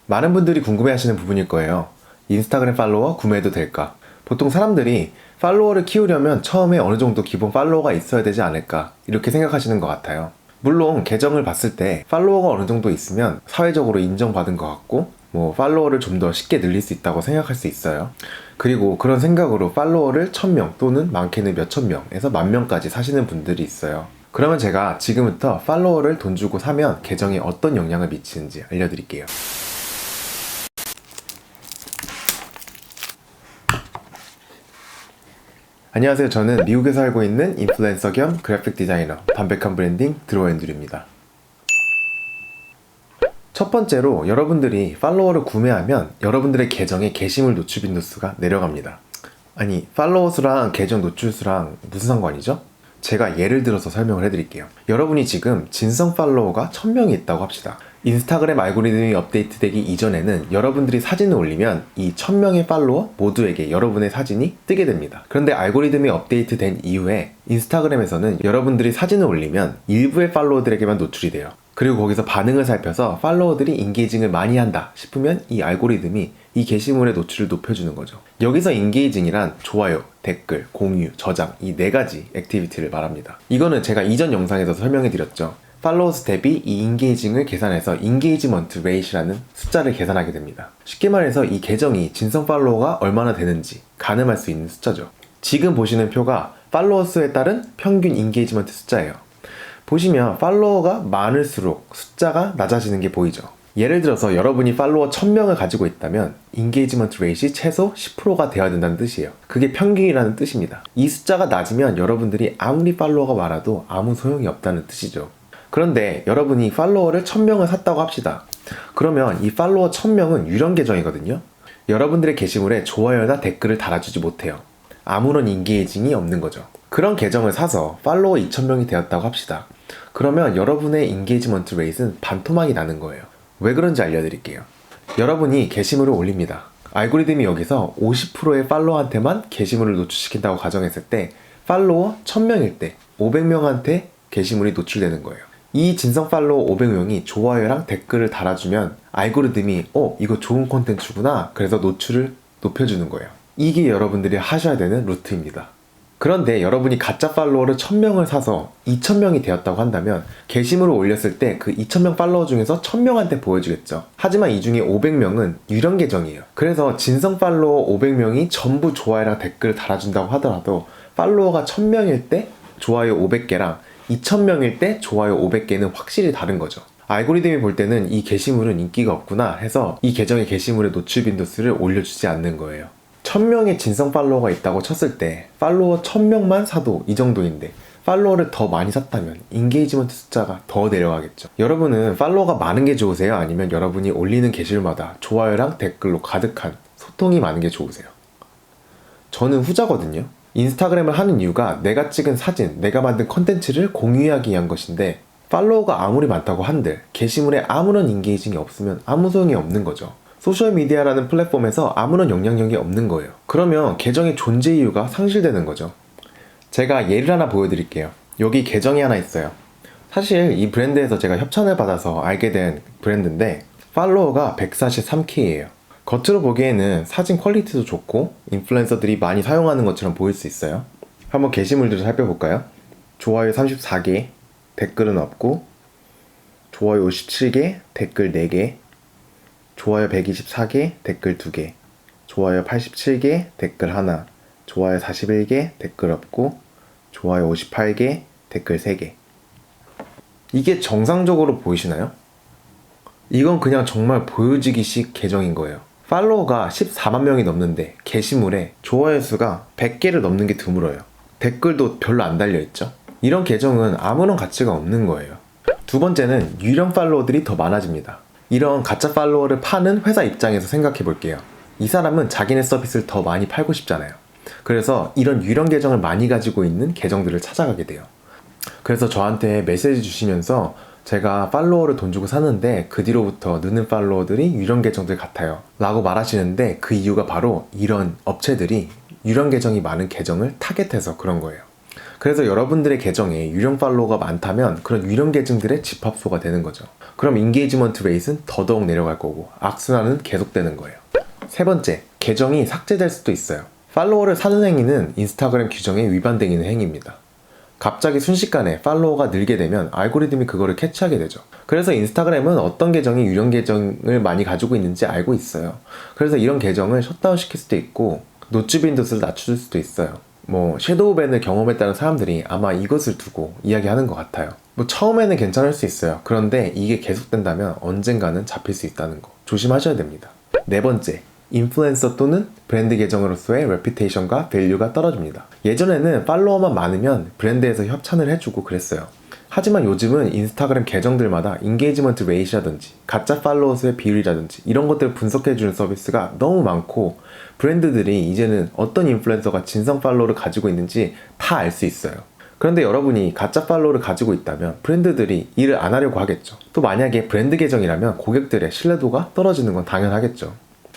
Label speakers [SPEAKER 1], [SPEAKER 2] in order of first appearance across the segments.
[SPEAKER 1] 많은 분들이 궁금해하시는 부분일 거예요. 인스타그램 팔로워 구매해도 될까? 보통 사람들이 팔로워를 키우려면 처음에 어느 정도 기본 팔로워가 있어야 되지 않을까 이렇게 생각하시는 것 같아요. 물론 계정을 봤을 때 팔로워가 어느 정도 있으면 사회적으로 인정받은 것 같고 팔로워를 좀 더 쉽게 늘릴 수 있다고 생각할 수 있어요. 그리고 그런 생각으로 팔로워를 1000명 또는 많게는 몇천 명에서 10,000명까지 사시는 분들이 있어요. 그러면 제가 지금부터 팔로워를 돈 주고 사면 계정에 어떤 영향을 미치는지 알려드릴게요. 안녕하세요. 저는 미국에 살고 있는 인플루엔서 겸 그래픽 디자이너, 담백한 브랜딩 드로앤드류입니다. 첫 번째로 여러분들이 팔로워를 구매하면 여러분들의 계정의 게시물 노출 빈도수가 내려갑니다. 아니, 팔로워 수랑 계정 노출 수랑 무슨 상관이죠? 제가 예를 들어서 설명을 해드릴게요. 여러분이 지금 진성 팔로워가 1000명이 있다고 합시다. 인스타그램 알고리즘이 업데이트되기 이전에는 여러분들이 사진을 올리면 이 1000명의 팔로워 모두에게 여러분의 사진이 뜨게 됩니다. 그런데 알고리즘이 업데이트된 이후에 인스타그램에서는 여러분들이 사진을 올리면 일부의 팔로워들에게만 노출이 돼요. 그리고 거기서 반응을 살펴서 팔로워들이 인게이징을 많이 한다 싶으면 이 알고리즘이 이 게시물의 노출을 높여주는 거죠. 여기서 인게이징이란 좋아요, 댓글, 공유, 저장 이 4가지 액티비티를 말합니다. 이거는 제가 이전 영상에서 설명해 드렸죠. 팔로워스 대비 이 인게이징을 계산해서 인게이지먼트 레이시라는 숫자를 계산하게 됩니다. 쉽게 말해서 이 계정이 진성 팔로워가 얼마나 되는지 가늠할 수 있는 숫자죠. 지금 보시는 표가 팔로워 수에 따른 평균 인게이지먼트 숫자예요. 보시면 팔로워가 많을수록 숫자가 낮아지는 게 보이죠. 예를 들어서 여러분이 팔로워 1000명을 가지고 있다면 인게이지먼트 레이시 최소 10%가 되어야 된다는 뜻이에요. 그게 평균이라는 뜻입니다. 이 숫자가 낮으면 여러분들이 아무리 팔로워가 많아도 아무 소용이 없다는 뜻이죠. 그런데 여러분이 팔로워를 1000명을 샀다고 합시다. 그러면 이 팔로워 1000명은 유령 계정이거든요. 여러분들의 게시물에 좋아요나 댓글을 달아주지 못해요. 아무런 인게이징이 없는 거죠. 그런 계정을 사서 팔로워 2000명이 되었다고 합시다. 그러면 여러분의 인게이지먼트 레이트는 반토막이 나는 거예요. 왜 그런지 알려드릴게요. 여러분이 게시물을 올립니다. 알고리즘이 여기서 50%의 팔로워한테만 게시물을 노출시킨다고 가정했을 때 팔로워 1000명일 때 500명한테 게시물이 노출되는 거예요. 이 진성 팔로워 500명이 좋아요랑 댓글을 달아주면 알고리즘이 이거 좋은 콘텐츠구나 그래서 노출을 높여주는 거예요. 이게 여러분들이 하셔야 되는 루트입니다. 그런데 여러분이 가짜 팔로워를 1000명을 사서 2000명이 되었다고 한다면 게시물을 올렸을 때 그 2000명 팔로워 중에서 1000명한테 보여주겠죠. 하지만 이 중에 500명은 유령 계정이에요. 그래서 진성 팔로워 500명이 전부 좋아요랑 댓글을 달아준다고 하더라도 팔로워가 1000명일 때 좋아요 500개랑 2000명일 때 좋아요 500개는 확실히 다른 거죠. 알고리즘이 볼 때는 이 게시물은 인기가 없구나 해서 이 계정의 게시물의 노출 빈도수를 올려주지 않는 거예요. 1000명의 진성 팔로워가 있다고 쳤을 때 팔로워 1000명만 사도 이 정도인데 팔로워를 더 많이 샀다면 인게이지먼트 숫자가 더 내려가겠죠. 여러분은 팔로워가 많은 게 좋으세요? 아니면 여러분이 올리는 게시물마다 좋아요랑 댓글로 가득한 소통이 많은 게 좋으세요? 저는 후자거든요. 인스타그램을 하는 이유가 내가 찍은 사진, 내가 만든 컨텐츠를 공유하기 위한 것인데 팔로워가 아무리 많다고 한들 게시물에 아무런 인게이징이 없으면 아무 소용이 없는 거죠. 소셜미디어라는 플랫폼에서 아무런 영향력이 없는 거예요. 그러면 계정의 존재 이유가 상실되는 거죠. 제가 예를 하나 보여드릴게요. 여기 계정이 하나 있어요. 사실 이 브랜드에서 제가 협찬을 받아서 알게 된 브랜드인데 팔로워가 143K예요. 겉으로 보기에는 사진 퀄리티도 좋고 인플루엔서들이 많이 사용하는 것처럼 보일 수 있어요. 한번 게시물들을 살펴볼까요? 좋아요 34개, 댓글은 없고 좋아요 57개, 댓글 4개, 좋아요 124개, 댓글 2개, 좋아요 87개, 댓글 1, 좋아요 41개, 댓글 없고 좋아요 58개, 댓글 3개. 이게 정상적으로 보이시나요? 이건 그냥 정말 보여지기식 계정인 거예요. 팔로워가 14만 명이 넘는데 게시물에 좋아요 수가 100개를 넘는 게 드물어요. 댓글도 별로 안 달려있죠. 이런 계정은 아무런 가치가 없는 거예요. 두 번째는 유령 팔로워들이 더 많아집니다. 이런 가짜 팔로워를 파는 회사 입장에서 생각해 볼게요. 이 사람은 자기네 서비스를 더 많이 팔고 싶잖아요. 그래서 이런 유령 계정을 많이 가지고 있는 계정들을 찾아가게 돼요. 그래서 저한테 메시지 주시면서 제가 팔로워를 돈 주고 사는데 그 뒤로부터 느는 팔로워들이 유령 계정들 같아요 라고 말하시는데 그 이유가 바로 이런 업체들이 유령 계정이 많은 계정을 타겟해서 그런 거예요. 그래서 여러분들의 계정에 유령 팔로워가 많다면 그런 유령 계정들의 집합소가 되는 거죠. 그럼 인게이지먼트 레이트는 더더욱 내려갈 거고 악순환은 계속되는 거예요. 세 번째, 계정이 삭제될 수도 있어요. 팔로워를 사는 행위는 인스타그램 규정에 위반되는 행위입니다. 갑자기 순식간에 팔로워가 늘게 되면 알고리즘이 그거를 캐치하게 되죠. 그래서 인스타그램은 어떤 계정이 유령 계정을 많이 가지고 있는지 알고 있어요. 그래서 이런 계정을 셧다운 시킬 수도 있고 노출 빈도수를 낮춰줄 수도 있어요. 섀도우 밴을 경험했다는 사람들이 아마 이것을 두고 이야기하는 것 같아요. 처음에는 괜찮을 수 있어요. 그런데 이게 계속된다면 언젠가는 잡힐 수 있다는 거 조심하셔야 됩니다. 네 번째, 인플루엔서 또는 브랜드 계정으로서의 레퓨테이션과 밸류가 떨어집니다. 예전에는 팔로워만 많으면 브랜드에서 협찬을 해주고 그랬어요. 하지만 요즘은 인스타그램 계정들마다 인게이지먼트 레이트라든지 가짜 팔로워 수의 비율이라든지 이런 것들을 분석해주는 서비스가 너무 많고 브랜드들이 이제는 어떤 인플루엔서가 진성 팔로워를 가지고 있는지 다 알 수 있어요. 그런데 여러분이 가짜 팔로워를 가지고 있다면 브랜드들이 일을 안 하려고 하겠죠. 또 만약에 브랜드 계정이라면 고객들의 신뢰도가 떨어지는 건 당연하겠죠.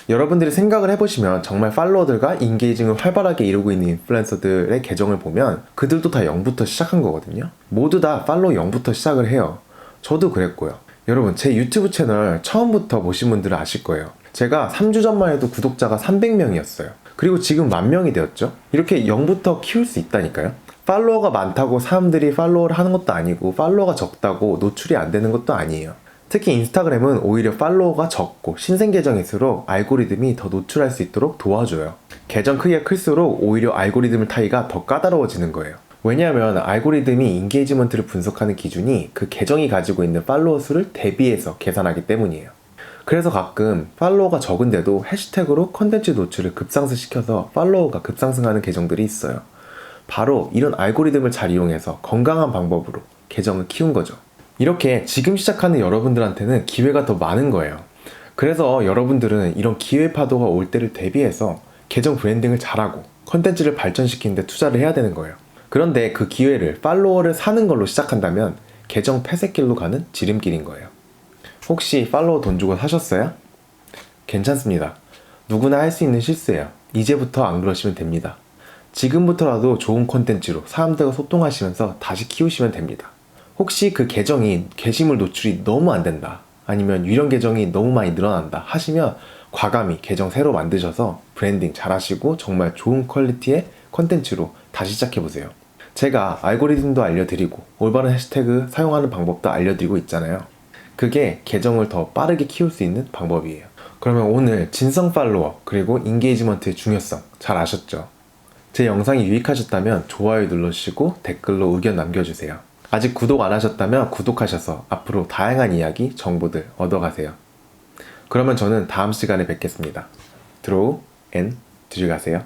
[SPEAKER 1] 여러분들이 생각을 해보시면 정말 팔로워들과 인게이징을 활발하게 이루고 있는 인플루엔서들의 계정을 보면 그들도 다 0부터 시작한 거거든요. 모두 다 팔로워 0부터 시작을 해요. 저도 그랬고요. 여러분, 제 유튜브 채널 처음부터 보신 분들은 아실 거예요. 제가 3주 전만 해도 구독자가 300명이었어요. 그리고 지금 10,000명이 되었죠. 이렇게 0부터 키울 수 있다니까요. 팔로워가 많다고 사람들이 팔로워를 하는 것도 아니고 팔로워가 적다고 노출이 안 되는 것도 아니에요. 특히 인스타그램은 오히려 팔로워가 적고 신생 계정일수록 알고리즘이 더 노출할 수 있도록 도와줘요. 계정 크기가 클수록 오히려 알고리즘을 타기가 더 까다로워지는 거예요. 왜냐하면 알고리즘이 인게이지먼트를 분석하는 기준이 그 계정이 가지고 있는 팔로워 수를 대비해서 계산하기 때문이에요. 그래서 가끔 팔로워가 적은데도 해시태그로 컨텐츠 노출을 급상승시켜서 팔로워가 급상승하는 계정들이 있어요. 바로 이런 알고리즘을 잘 이용해서 건강한 방법으로 계정을 키운 거죠. 이렇게 지금 시작하는 여러분들한테는 기회가 더 많은 거예요. 그래서 여러분들은 이런 기회 파도가 올 때를 대비해서 계정 브랜딩을 잘하고 컨텐츠를 발전시키는 데 투자를 해야 되는 거예요. 그런데 그 기회를 팔로워를 사는 걸로 시작한다면 계정 폐쇄길로 가는 지름길인 거예요. 혹시 팔로워 돈 주고 사셨어요? 괜찮습니다. 누구나 할 수 있는 실수예요. 이제부터 안 그러시면 됩니다. 지금부터라도 좋은 콘텐츠로 사람들과 소통하시면서 다시 키우시면 됩니다. 혹시 그 계정이 게시물 노출이 너무 안 된다, 아니면 유령 계정이 너무 많이 늘어난다 하시면 과감히 계정 새로 만드셔서 브랜딩 잘 하시고 정말 좋은 퀄리티의 콘텐츠로 다시 시작해보세요. 제가 알고리즘도 알려드리고 올바른 해시태그 사용하는 방법도 알려드리고 있잖아요. 그게 계정을 더 빠르게 키울 수 있는 방법이에요. 그러면 오늘 진성 팔로워 그리고 인게이지먼트의 중요성 잘 아셨죠? 제 영상이 유익하셨다면 좋아요 눌러주시고 댓글로 의견 남겨주세요. 아직 구독 안 하셨다면 구독하셔서 앞으로 다양한 이야기, 정보들 얻어가세요. 그러면 저는 다음 시간에 뵙겠습니다. 드로우 앤 들어가세요.